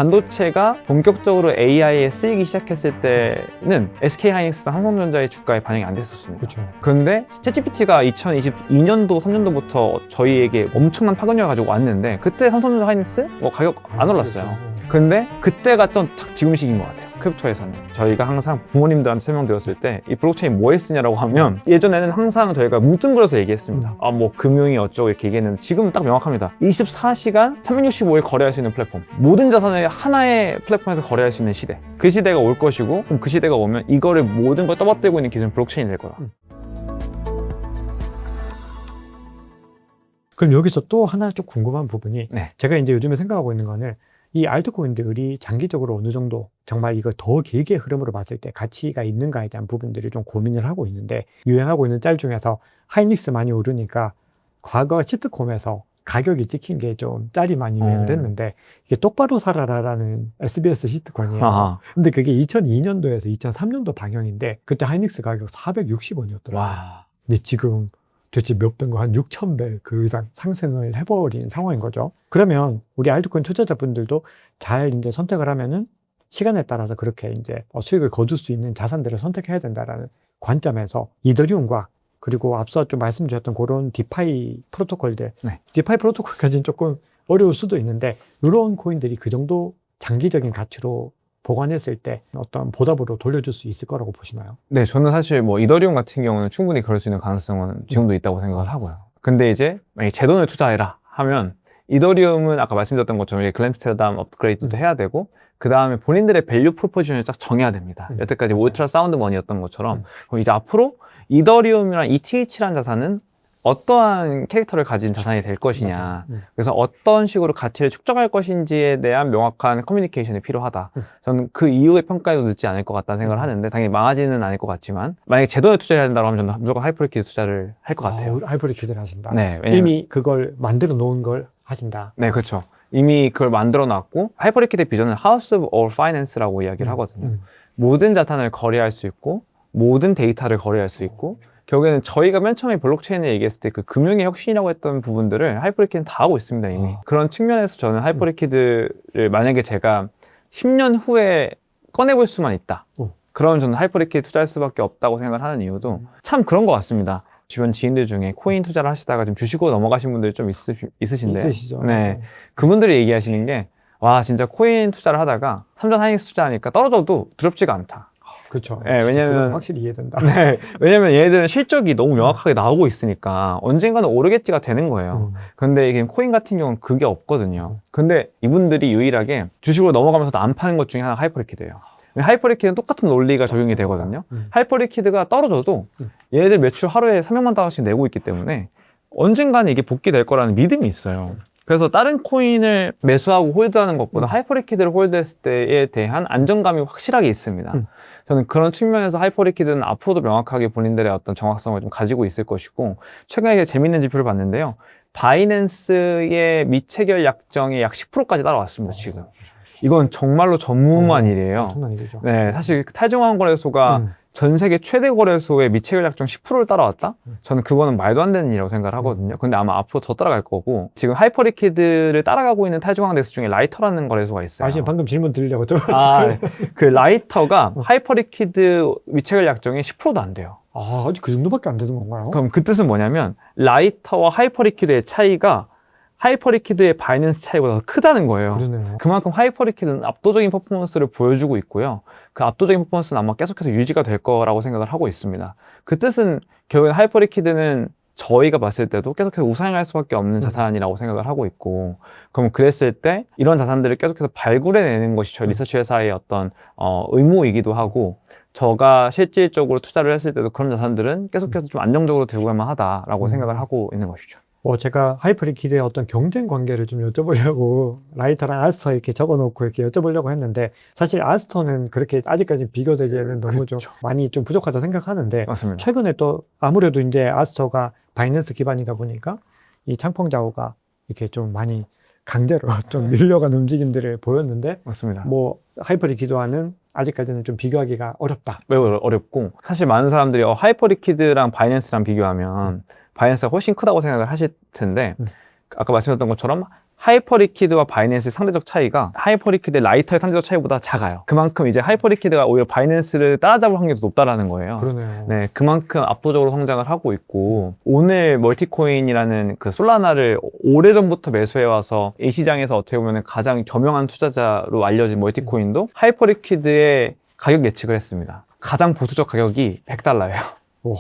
반도체가 본격적으로 AI에 쓰이기 시작했을 때는 SK하이닉스나 삼성전자의 주가에 반영이 안 됐었습니다. 그렇죠. 근데 챗GPT가 2022년도, 3년도부터 저희에게 엄청난 파급력을 가지고 왔는데 그때 삼성전자 하이닉스 뭐 가격 안 올랐어요. 근데 그때가 좀 딱 지금 시기인 것 같아요. 크립토에서는 저희가 항상 부모님들한테 설명드렸을 때 이 블록체인 뭐에 쓰냐라고 하면 예전에는 항상 저희가 뭉뚱그려서 얘기했습니다. 뭐 금융이 어쩌고 이렇게 얘기했는데 지금은 딱 명확합니다. 24시간 365일 거래할 수 있는 플랫폼, 모든 자산을 하나의 플랫폼에서 거래할 수 있는 시대, 그 시대가 올 것이고, 그럼 그 시대가 오면 이거를 모든 걸 떠받들고 있는 기술은 블록체인이 될 거다. 그럼 여기서 또 하나 좀 궁금한 부분이, 네. 제가 이제 요즘에 생각하고 있는 거는 이 알트코인들이 장기적으로 어느 정도 정말 이거 더 길게 흐름으로 봤을 때 가치가 있는가에 대한 부분들을 좀 고민을 하고 있는데, 유행하고 있는 짤 중에서 하이닉스 많이 오르니까 과거 시트콤에서 가격이 찍힌 게 좀 짤이 많이 유행을 했는데, 이게 똑바로 살아라라는 SBS 시트콤이에요. 아하. 근데 그게 2002년도에서 2003년도 방영인데 그때 하이닉스 가격 460원이었더라고요. 와. 근데 지금 도대체 몇 배인가, 한 6,000배 그 이상 상승을 해버린 상황인 거죠. 그러면 우리 알트코인 투자자분들도 잘 이제 선택을 하면은 시간에 따라서 그렇게 이제 수익을 거둘 수 있는 자산들을 선택해야 된다라는 관점에서 이더리움과 그리고 앞서 좀 말씀 주셨던 그런 디파이 프로토콜들, 네. 디파이 프로토콜까지는 조금 어려울 수도 있는데 이런 코인들이 그 정도 장기적인 가치로 보관했을 때 어떤 보답으로 돌려줄 수 있을 거라고 보시나요? 네, 저는 사실 뭐 이더리움 같은 경우는 충분히 그럴 수 있는 가능성은 지금도 있다고 생각을 하고요. 근데 이제 만약에 제 돈을 투자해라 하면 이더리움은 아까 말씀드렸던 것처럼 글램스테르담 업그레이드도 해야 되고, 그 다음에 본인들의 밸류 프로포지션을 딱 정해야 됩니다. 여태까지 울트라 사운드 머니였던 것처럼 그럼 이제 앞으로 이더리움이랑 ETH라는 자산은 어떠한 캐릭터를 가진 자산이 될 것이냐, 그래서 어떤 식으로 가치를 축적할 것인지에 대한 명확한 커뮤니케이션이 필요하다. 저는 그 이후의 평가에도 늦지 않을 것 같다는 생각을 하는데, 당연히 망하지는 않을 것 같지만 만약에 제 돈을 투자해야 된다고 하면 저는 무조건 하이퍼리퀴드 투자를 할 것 같아요. 하이퍼리퀴드를 하신다. 네, 이미 그걸 만들어 놓은 걸 하신다. 네, 그렇죠. 이미 그걸 만들어 놨고, 하이퍼리퀴드의 비전은 House of All Finance라고 이야기를 하거든요. 모든 자산을 거래할 수 있고 모든 데이터를 거래할 수 있고, 결국에는 저희가 맨 처음에 블록체인을 얘기했을 때 그 금융의 혁신이라고 했던 부분들을 하이퍼리퀴드는 다 하고 있습니다, 이미. 그런 측면에서 저는 하이퍼리퀴드를 만약에 제가 10년 후에 꺼내볼 수만 있다, 그러면 저는 하이퍼리퀴드 투자할 수밖에 없다고 생각을 하는 이유도 참 그런 것 같습니다. 주변 지인들 중에 코인 투자를 하시다가 지금 주식으로 넘어가신 분들이 좀 있으신데, 있으시죠. 네, 맞아요. 그분들이 얘기하시는 게, 와, 진짜 코인 투자를 하다가 삼전 하이닉스 투자하니까 떨어져도 두렵지가 않다. 그렇죠. 네, 왜냐면 확실히 이해된다. 네, 왜냐면 얘네들은 실적이 너무 명확하게 나오고 있으니까 언젠가는 오르겠지가 되는 거예요. 근데 이게 코인 같은 경우는 그게 없거든요. 근데 이분들이 유일하게 주식으로 넘어가면서도 안 파는 것 중에 하나가 하이퍼리퀴드예요. 하이퍼리퀴드는 똑같은 논리가 적용이 되거든요. 하이퍼리퀴드가 떨어져도 얘네들 매출 하루에 300만 달러씩 내고 있기 때문에 언젠가는 이게 복귀될 거라는 믿음이 있어요. 그래서 다른 코인을 매수하고 홀드하는 것보다 하이퍼리퀴드를 홀드했을 때에 대한 안정감이 확실하게 있습니다. 저는 그런 측면에서 하이퍼리퀴드는 앞으로도 명확하게 본인들의 어떤 정확성을 좀 가지고 있을 것이고, 최근에 재밌는 지표를 봤는데요. 바이낸스의 미체결 약정이 약 10%까지 따라왔습니다, 지금. 이건 정말로 전무후무한 일이에요. 엄청난 일이죠. 네, 사실 탈중앙 거래소가 전 세계 최대 거래소의 미체결 약정 10%를 따라왔다? 저는 그거는 말도 안 되는 일이라고 생각을 하거든요. 근데 아마 앞으로 더 따라갈 거고, 지금 하이퍼리퀴드를 따라가고 있는 탈중앙 대수 중에 라이터라는 거래소가 있어요. 지금 방금 질문 드리려고 그 라이터가 하이퍼리퀴드 미체결 약정이 10%도 안 돼요. 아직 그 정도밖에 안 되는 건가요? 그럼 그 뜻은 뭐냐면 라이터와 하이퍼리퀴드의 차이가 하이퍼리퀴드의 바이낸스 차이보다 더 크다는 거예요. 그러네요. 그만큼 하이퍼리퀴드는 압도적인 퍼포먼스를 보여주고 있고요. 그 압도적인 퍼포먼스는 아마 계속해서 유지가 될 거라고 생각을 하고 있습니다. 그 뜻은 결국엔 하이퍼리퀴드는 저희가 봤을 때도 계속해서 우상향할 수밖에 없는 자산이라고 생각을 하고 있고, 그럼 그랬을 때 이런 자산들을 계속해서 발굴해내는 것이 저희 리서치 회사의 어떤 의무이기도 하고, 저가 실질적으로 투자를 했을 때도 그런 자산들은 계속해서 좀 안정적으로 들고 갈만 하다라고 생각을 하고 있는 것이죠. 제가 하이퍼리퀴드의 어떤 경쟁 관계를 좀 여쭤보려고 라이터랑 아스터 이렇게 적어놓고 이렇게 여쭤보려고 했는데, 사실 아스터는 그렇게 아직까지 비교되기에는 너무 좀 많이 좀 부족하다 생각하는데, 맞습니다. 최근에 또 아무래도 이제 아스터가 바이낸스 기반이다 보니까 이 창펑자오가 이렇게 좀 많이 강제로 좀 밀려간 움직임들을 보였는데, 맞습니다. 뭐 하이퍼리퀴드와는 아직까지는 좀 비교하기가 어렵다. 매우 어렵고, 사실 많은 사람들이 하이퍼리퀴드랑 바이낸스랑 비교하면 바이낸스가 훨씬 크다고 생각을 하실 텐데, 아까 말씀드렸던 것처럼 하이퍼리퀴드와 바이낸스의 상대적 차이가 하이퍼리퀴드의 라이터의 상대적 차이보다 작아요. 그만큼 이제 하이퍼리퀴드가 오히려 바이낸스를 따라잡을 확률이 더 높다라는 거예요. 그러네요. 네, 그만큼 압도적으로 성장을 하고 있고 오늘 멀티코인이라는 그 솔라나를 오래전부터 매수해와서 이 시장에서 어떻게 보면 가장 저명한 투자자로 알려진 멀티코인도 하이퍼리퀴드의 가격 예측을 했습니다. 가장 보수적 가격이 $100예요. 와.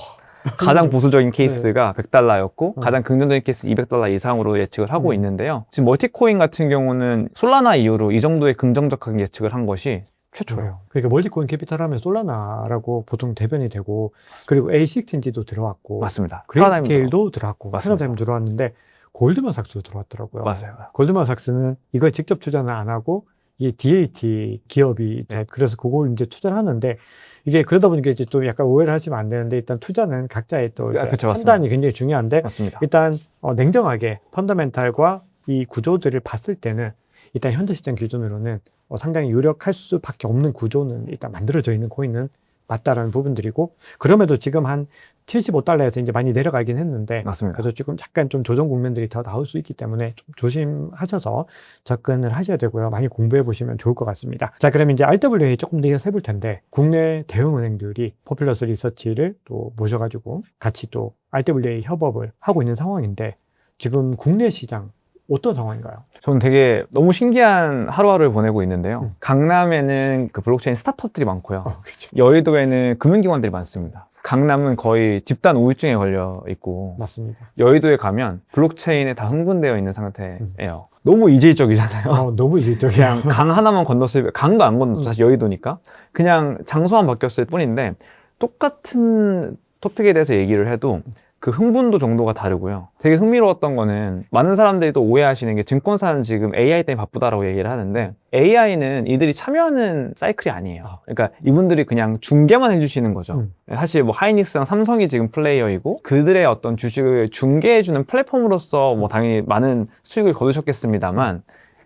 가장 보수적인 케이스가 $100였고 어. 가장 긍정적인 케이스 $200 이상으로 예측을 하고 있는데요. 지금 멀티코인 같은 경우는 솔라나 이후로 이 정도의 긍정적 가격 예측을 한 것이 최초예요. 그러니까 멀티코인 캐피탈 하면 솔라나라고 보통 대변이 되고 그리고 A16인지도 들어왔고 맞습니다. 그레이스케일도 들어왔고 맞습니다. 패러다임 들어왔는데 골드만삭스도 들어왔더라고요. 맞아요. 골드만삭스는 이걸 직접 투자는 안 하고 이게 DAT 기업이 네. 그래서 그걸 이제 투자를 하는데 이게 그러다 보니까 이제 또 약간 오해를 하시면 안 되는데 일단 투자는 각자의 또 이제 그쵸, 판단이 굉장히 중요한데 맞습니다. 일단 냉정하게 펀더멘탈과 이 구조들을 봤을 때는 일단 현재 시장 기준으로는 상당히 유력할 수밖에 없는 구조는 일단 만들어져 있는 코인은 맞다라는 부분들이고 그럼에도 지금 한 $75에서 이제 많이 내려가긴 했는데 맞습니다. 그래도 지금 약간 좀 조정 국면들이 더 나올 수 있기 때문에 좀 조심하셔서 접근을 하셔야 되고요. 많이 공부해 보시면 좋을 것 같습니다. 자, 그럼 이제 RWA 조금 더 이어서 해볼 텐데 국내 대형 은행들이 포퓰러스 리서치를 또 모셔가지고 같이 또 RWA 협업을 하고 있는 상황인데 지금 국내 시장 어떤 상황인가요? 저는 되게 너무 신기한 하루하루를 보내고 있는데요. 강남에는 그 블록체인 스타트업들이 많고요. 그렇죠. 여의도에는 금융기관들이 많습니다. 강남은 거의 집단 우울증에 걸려 있고 맞습니다. 여의도에 가면 블록체인에 다 흥분되어 있는 상태예요. 너무 이질적이잖아요. 너무 이질적이야. 그냥 강 하나만 건넜을 때, 강도 안 건넜죠. 사실 여의도니까. 그냥 장소만 바뀌었을 뿐인데 똑같은 토픽에 대해서 얘기를 해도 그 흥분도 정도가 다르고요. 되게 흥미로웠던 거는 많은 사람들이 또 오해하시는 게 증권사는 지금 AI 때문에 바쁘다라고 얘기를 하는데 AI는 이들이 참여하는 사이클이 아니에요. 그러니까 이분들이 그냥 중개만 해주시는 거죠. 사실 뭐 하이닉스랑 삼성이 지금 플레이어이고 그들의 어떤 주식을 중개해주는 플랫폼으로서 뭐 당연히 많은 수익을 거두셨겠습니다만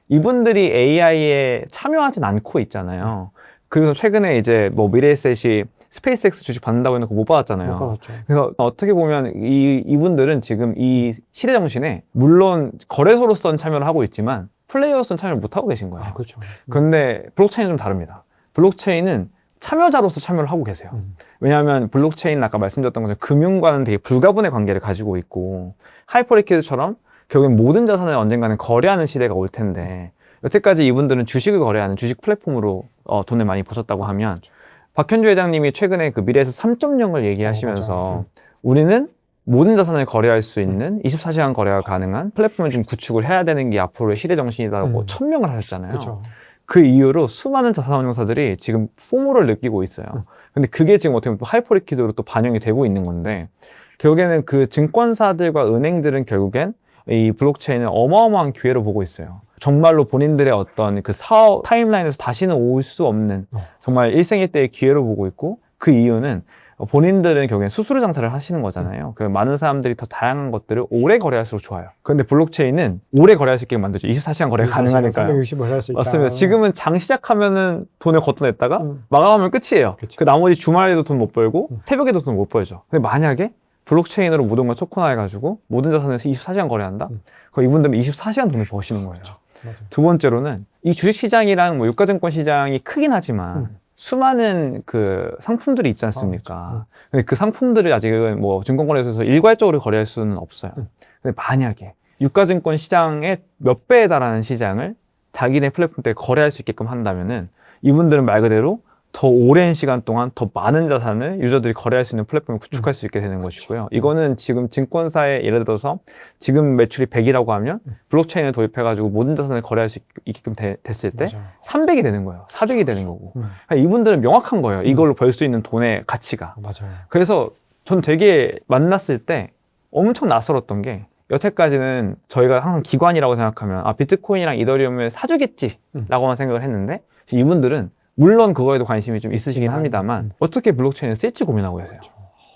이분들이 AI에 참여하진 않고 있잖아요. 그래서 최근에 이제 뭐 미래에셋이 스페이스X 주식 받는다고 해놓고 못 받았잖아요. 못 받았죠. 그래서 어떻게 보면 이분들은 지금 이 시대 정신에 물론 거래소로서는 참여를 하고 있지만 플레이어로서는 참여를 못 하고 계신 거예요. 그렇죠. 근데 블록체인은 좀 다릅니다. 블록체인은 참여자로서 참여를 하고 계세요. 왜냐하면 블록체인은 아까 말씀드렸던 것처럼 금융과는 되게 불가분의 관계를 가지고 있고 하이퍼리퀴드처럼 결국엔 모든 자산을 언젠가는 거래하는 시대가 올 텐데 여태까지 이분들은 주식을 거래하는 주식 플랫폼으로 돈을 많이 버셨다고 하면 박현주 회장님이 최근에 그 미래에서 3.0을 얘기하시면서 우리는 모든 자산을 거래할 수 있는 24시간 거래가 가능한 플랫폼을 좀 구축을 해야 되는 게 앞으로의 시대 정신이라고 천명을 하셨잖아요. 그렇죠. 그 이후로 수많은 자산운용사들이 지금 포모를 느끼고 있어요. 근데 그게 지금 어떻게 보면 또 하이퍼리퀴드로 또 반영이 되고 있는 건데 결국에는 그 증권사들과 은행들은 결국엔 이 블록체인을 어마어마한 기회로 보고 있어요. 정말로 본인들의 어떤 그 사업 타임라인에서 다시는 올 수 없는 정말 일생일대의 기회로 보고 있고 그 이유는 본인들은 결국엔 수수료 장사를 하시는 거잖아요. 그 많은 사람들이 더 다양한 것들을 오래 거래할수록 좋아요. 그런데 블록체인은 오래 거래할 수 있게 만들죠. 24시간 거래가 가능하니까요. 365일 할 수 있다. 맞습니다. 지금은 장 시작하면은 돈을 걷어냈다가 마감하면 끝이에요. 그쵸. 그 나머지 주말에도 돈 못 벌고 새벽에도 돈 못 벌죠. 근데 만약에 블록체인으로 모든 걸 토큰화해가지고 모든 자산에서 24시간 거래한다? 그럼 이분들은 24시간 돈을 버시는 거예요. 맞아요. 두 번째로는 이 주식시장이랑 뭐 유가증권 시장이 크긴 하지만 수많은 그 상품들이 있지 않습니까? 근데 그 상품들을 아직은 뭐 증권거래소에서 일괄적으로 거래할 수는 없어요. 근데 만약에 유가증권 시장의 몇 배에 달하는 시장을 자기네 플랫폼 때 거래할 수 있게끔 한다면은 이분들은 말 그대로 더 오랜 시간 동안 더 많은 자산을 유저들이 거래할 수 있는 플랫폼을 구축할 수 있게 되는 것이고요. 이거는 지금 증권사에 예를 들어서 지금 매출이 100이라고 하면 블록체인을 도입해가지고 모든 자산을 거래할 수 있게끔 됐을 때 맞아요. 300이 되는 거예요. 400이 되는 거고. 그러니까 이분들은 명확한 거예요. 이걸로 벌 수 있는 돈의 가치가. 맞아요. 그래서 전 되게 만났을 때 엄청 낯설었던 게 여태까지는 저희가 항상 기관이라고 생각하면 비트코인이랑 이더리움을 사주겠지라고만 생각을 했는데 이분들은 물론 그거에도 관심이 좀 있으시긴 합니다만 어떻게 블록체인을 쓸지 고민하고 계세요.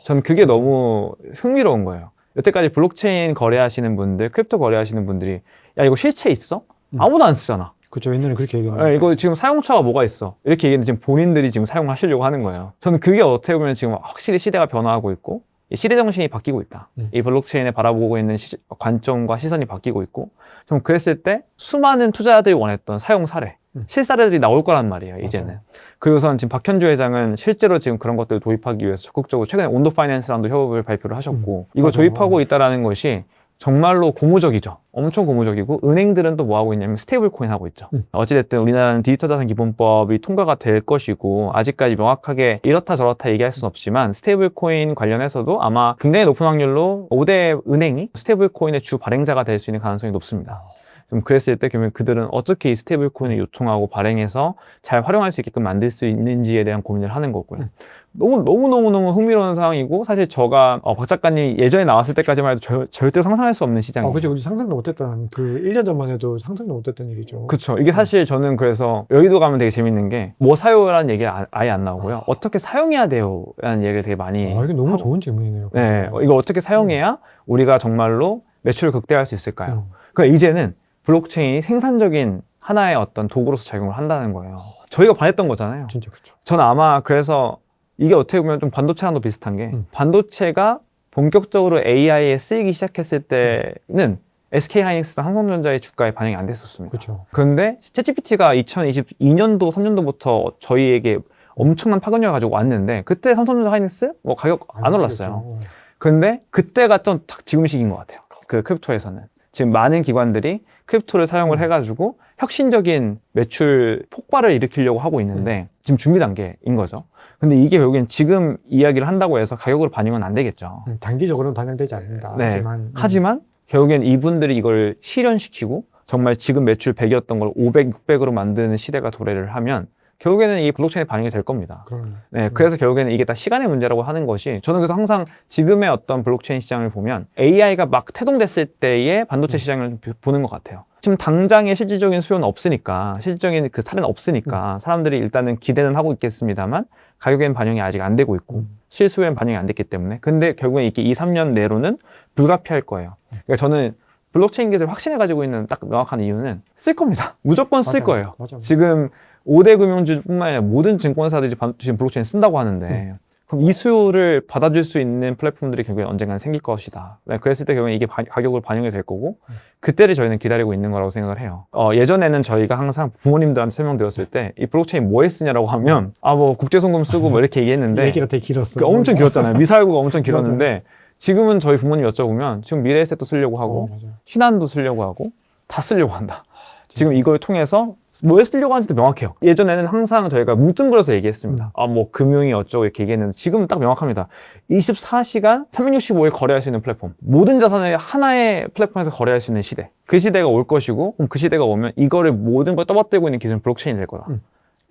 전 그게 너무 흥미로운 거예요. 여태까지 블록체인 거래하시는 분들, 크립토 거래하시는 분들이 야 이거 실체 있어? 아무도 안 쓰잖아. 그렇죠. 옛날에 그렇게 얘기했는데. 이거 지금 사용처가 뭐가 있어? 이렇게 얘기했는데 지금 본인들이 지금 사용하시려고 하는 거예요. 저는 그게 어떻게 보면 지금 확실히 시대가 변화하고 있고 이 시대 정신이 바뀌고 있다. 이 블록체인에 바라보고 있는 관점과 시선이 바뀌고 있고, 좀 그랬을 때 수많은 투자자들이 원했던 사용 사례, 실사례들이 나올 거란 말이에요, 이제는. 맞아요. 그리고선 지금 박현주 회장은 실제로 지금 그런 것들을 도입하기 위해서 적극적으로 최근에 온도 파이낸스랑도 협업을 발표를 하셨고, 이거 맞아요. 도입하고 있다라는 것이 정말로 고무적이죠. 엄청 고무적이고, 은행들은 또 뭐 하고 있냐면 스테이블 코인 하고 있죠. 어찌됐든 우리나라는 디지털 자산 기본법이 통과가 될 것이고, 아직까지 명확하게 이렇다 저렇다 얘기할 수는 없지만, 스테이블 코인 관련해서도 아마 굉장히 높은 확률로 5대 은행이 스테이블 코인의 주 발행자가 될 수 있는 가능성이 높습니다. 좀 그랬을 때 그러면 그들은 어떻게 이 스테이블 코인을 요청하고 발행해서 잘 활용할 수 있게끔 만들 수 있는지에 대한 고민을 하는 거고요. 너무 흥미로운 상황이고, 사실 저가 박 작가님 예전에 나왔을 때까지만 해도 절대 상상할 수 없는 시장이에요. 그죠. 우리 상상도 못했던, 1년 전만 해도 상상도 못했던 일이죠. 그렇죠. 이게 사실 저는 그래서 여의도 가면 되게 재밌는 게 뭐 사요라는 얘기가 아예 안 나오고요. 어떻게 사용해야 돼요? 라는 얘기를 되게 많이 이게 너무 좋은 질문이네요. 네, 이거 어떻게 사용해야 우리가 정말로 매출을 극대화할 수 있을까요? 그러니까 이제는 블록체인이 생산적인 하나의 어떤 도구로서 작용을 한다는 거예요. 저희가 반했던 거잖아요. 진짜 그렇죠. 저는 아마 그래서 이게 어떻게 보면 좀 반도체랑도 비슷한 게 반도체가 본격적으로 AI에 쓰이기 시작했을 때는 SK하이닉스나 삼성전자의 주가에 반영이 안 됐었습니다. 그렇죠. 그런데 챗GPT가 2022년도, 3년도부터 저희에게 엄청난 파급력을 가지고 왔는데, 그때 삼성전자 하이닉스 뭐 가격 안 올랐어요. 근데 그때가 좀 지금 시기인 것 같아요. 그 크립토에서는. 지금 많은 기관들이 크립토를 사용을 해가지고 혁신적인 매출 폭발을 일으키려고 하고 있는데 지금 준비 단계인 거죠. 근데 이게 결국엔 지금 이야기를 한다고 해서 가격으로 반영은 안 되겠죠. 단기적으로는 반영되지 않는다. 네. 하지만 결국엔 이분들이 이걸 실현시키고 정말 지금 매출 100이었던 걸 500, 600으로 만드는 시대가 도래를 하면 결국에는 이 블록체인에 반영이 될 겁니다. 네, 그래서 결국에는 이게 다 시간의 문제라고 하는 것이, 저는 그래서 항상 지금의 어떤 블록체인 시장을 보면 AI가 막 태동됐을 때의 반도체 시장을 보는 것 같아요. 지금 당장의 실질적인 수요는 없으니까, 실질적인 그 사례는 없으니까 사람들이 일단은 기대는 하고 있겠습니다만 가격에는 반영이 아직 안 되고 있고 실수요에는 반영이 안 됐기 때문에, 근데 결국엔 이게 2, 3년 내로는 불가피할 거예요. 그러니까 저는 블록체인 기술을 확신해 가지고 있는 딱 명확한 이유는 쓸 겁니다. 무조건 쓸 거예요. 맞아요. 지금 5대 금융주뿐만 아니라 모든 증권사들이 지금 블록체인 쓴다고 하는데, 그럼 이 수요를 받아줄 수 있는 플랫폼들이 결국에 언젠가는 생길 것이다. 그랬을 때 결국에 이게 가격으로 반영이 될 거고, 그때를 저희는 기다리고 있는 거라고 생각을 해요. 예전에는 저희가 항상 부모님들한테 설명드렸을 때 이 블록체인 뭐에 쓰냐라고 하면 뭐 국제송금 쓰고 뭐 이렇게 얘기했는데 얘기가 되게 길었어요. 엄청 길었잖아요. 미사일구가 엄청 길었는데 지금은 저희 부모님 여쭤보면 지금 미래에셋도 쓰려고 하고 신한도 쓰려고 하고 다 쓰려고 한다. 지금 이걸 통해서 뭐에 쓰려고 하는지도 명확해요. 예전에는 항상 저희가 뭉뚱그려서 얘기했습니다. 뭐 금융이 어쩌고 이렇게 얘기했는데 지금은 딱 명확합니다. 24시간 365일 거래할 수 있는 플랫폼, 모든 자산을 하나의 플랫폼에서 거래할 수 있는 시대, 그 시대가 올 것이고, 그럼 그 시대가 오면 이거를 모든 걸 떠받들고 있는 기술은 블록체인이 될 거다.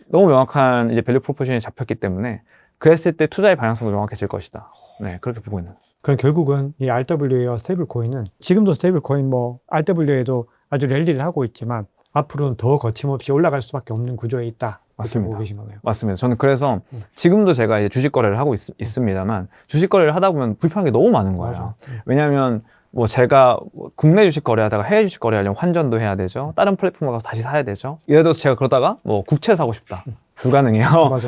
너무 명확한 이제 밸류 프로포션이 잡혔기 때문에 그랬을 때 투자의 방향성도 명확해질 것이다. 네, 그렇게 보고 있는. 그럼 결국은 이 RWA와 스테이블 코인은 지금도 스테이블 코인 RWA도 아주 랠리를 하고 있지만 앞으로는 더 거침없이 올라갈 수밖에 없는 구조에 있다. 맞습니다. 보고 계신 거네요. 맞습니다. 저는 그래서 지금도 제가 이제 주식 거래를 하고 있습니다만 주식 거래를 하다 보면 불편한 게 너무 많은 거예요. 왜냐하면 뭐 제가 국내 주식 거래하다가 해외 주식 거래하려면 환전도 해야 되죠. 다른 플랫폼 가서 다시 사야 되죠. 예를 들어서 제가 그러다가 뭐 국채 사고 싶다. 불가능해요.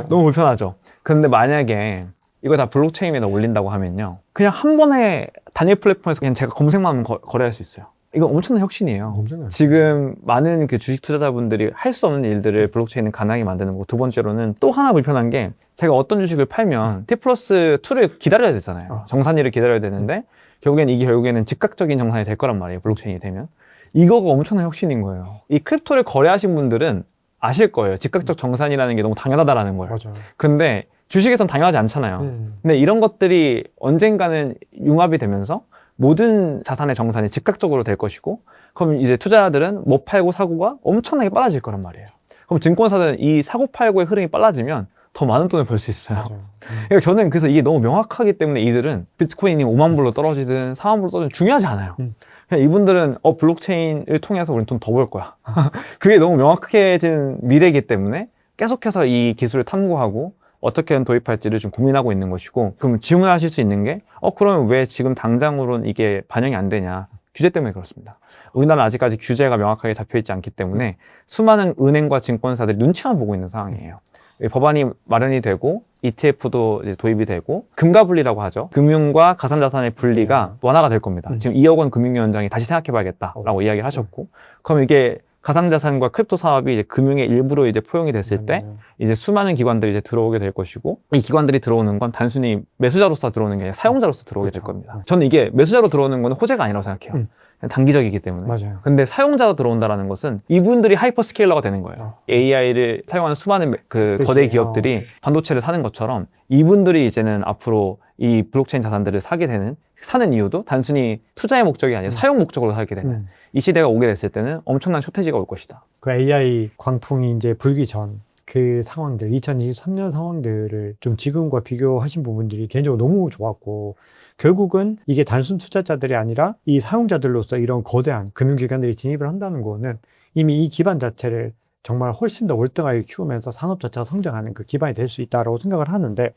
너무 불편하죠. 그런데 만약에 이거 다 블록체인에다 올린다고 하면요, 그냥 한 번에 단일 플랫폼에서 그냥 제가 검색만 하면 거래할 수 있어요. 이건 엄청난 혁신이에요. 엄청나요. 지금 많은 그 주식 투자자분들이 할 수 없는 일들을 블록체인은 가능하게 만드는 거고, 두 번째로는 또 하나 불편한 게 제가 어떤 주식을 팔면 T+2를 기다려야 되잖아요. 정산일을 기다려야 되는데 결국에는 즉각적인 정산이 될 거란 말이에요. 블록체인이 되면. 이거가 엄청난 혁신인 거예요. 이 크립토를 거래하신 분들은 아실 거예요. 즉각적 정산이라는 게 너무 당연하다라는 걸. 맞아요. 근데 주식에선 당연하지 않잖아요. 근데 이런 것들이 언젠가는 융합이 되면서 모든 자산의 정산이 즉각적으로 될 것이고, 그럼 이제 투자자들은 뭐 팔고 사고가 엄청나게 빨라질 거란 말이에요. 그럼 증권사들은 이 사고 팔고의 흐름이 빨라지면 더 많은 돈을 벌 수 있어요. 그러니까 저는 그래서 이게 너무 명확하기 때문에 이들은 비트코인이 5만 불로 떨어지든 4만 불로 떨어지든 중요하지 않아요. 그냥 이분들은 블록체인을 통해서 우리는 돈 더 벌 거야. 그게 너무 명확해진 미래이기 때문에 계속해서 이 기술을 탐구하고 어떻게 도입할지를 좀 고민하고 있는 것이고, 그럼 질문하실 수 있는 게 그러면 왜 지금 당장으로는 이게 반영이 안 되냐? 규제 때문에 그렇습니다. 우리나라는 아직까지 규제가 명확하게 잡혀있지 않기 때문에 수많은 은행과 증권사들이 눈치만 보고 있는 상황이에요. 법안이 마련이 되고 ETF도 이제 도입이 되고 금가 분리라고 하죠. 금융과 가상자산의 분리가 완화가 될 겁니다. 지금 이혁원 금융위원장이 다시 생각해봐야겠다라고 이야기를 하셨고, 그럼 이게 가상자산과 크립토 사업이 이제 금융의 일부로 이제 포용이 됐을 때 이제 수많은 기관들이 이제 들어오게 될 것이고, 이 기관들이 들어오는 건 단순히 매수자로서 들어오는 게 아니라 사용자로서 들어오게 될 겁니다. 저는 이게 매수자로 들어오는 건 호재가 아니라고 생각해요. 그냥 단기적이기 때문에. 맞아요. 근데 사용자로 들어온다라는 것은 이분들이 하이퍼스케일러가 되는 거예요. AI를 사용하는 수많은 그 거대 기업들이 반도체를 사는 것처럼 이분들이 이제는 앞으로 이 블록체인 자산들을 사는 이유도 단순히 투자의 목적이 아니라 사용 목적으로 사게 되는 이 시대가 오게 됐을 때는 엄청난 쇼태지가 올 것이다. 그 AI 광풍이 이제 불기 전 그 상황들, 2023년 상황들을 좀 지금과 비교하신 부분들이 개인적으로 너무 좋았고, 결국은 이게 단순 투자자들이 아니라 이 사용자들로서 이런 거대한 금융기관들이 진입을 한다는 거는 이미 이 기반 자체를 정말 훨씬 더 월등하게 키우면서 산업 자체가 성장하는 그 기반이 될 수 있다고 생각을 하는데,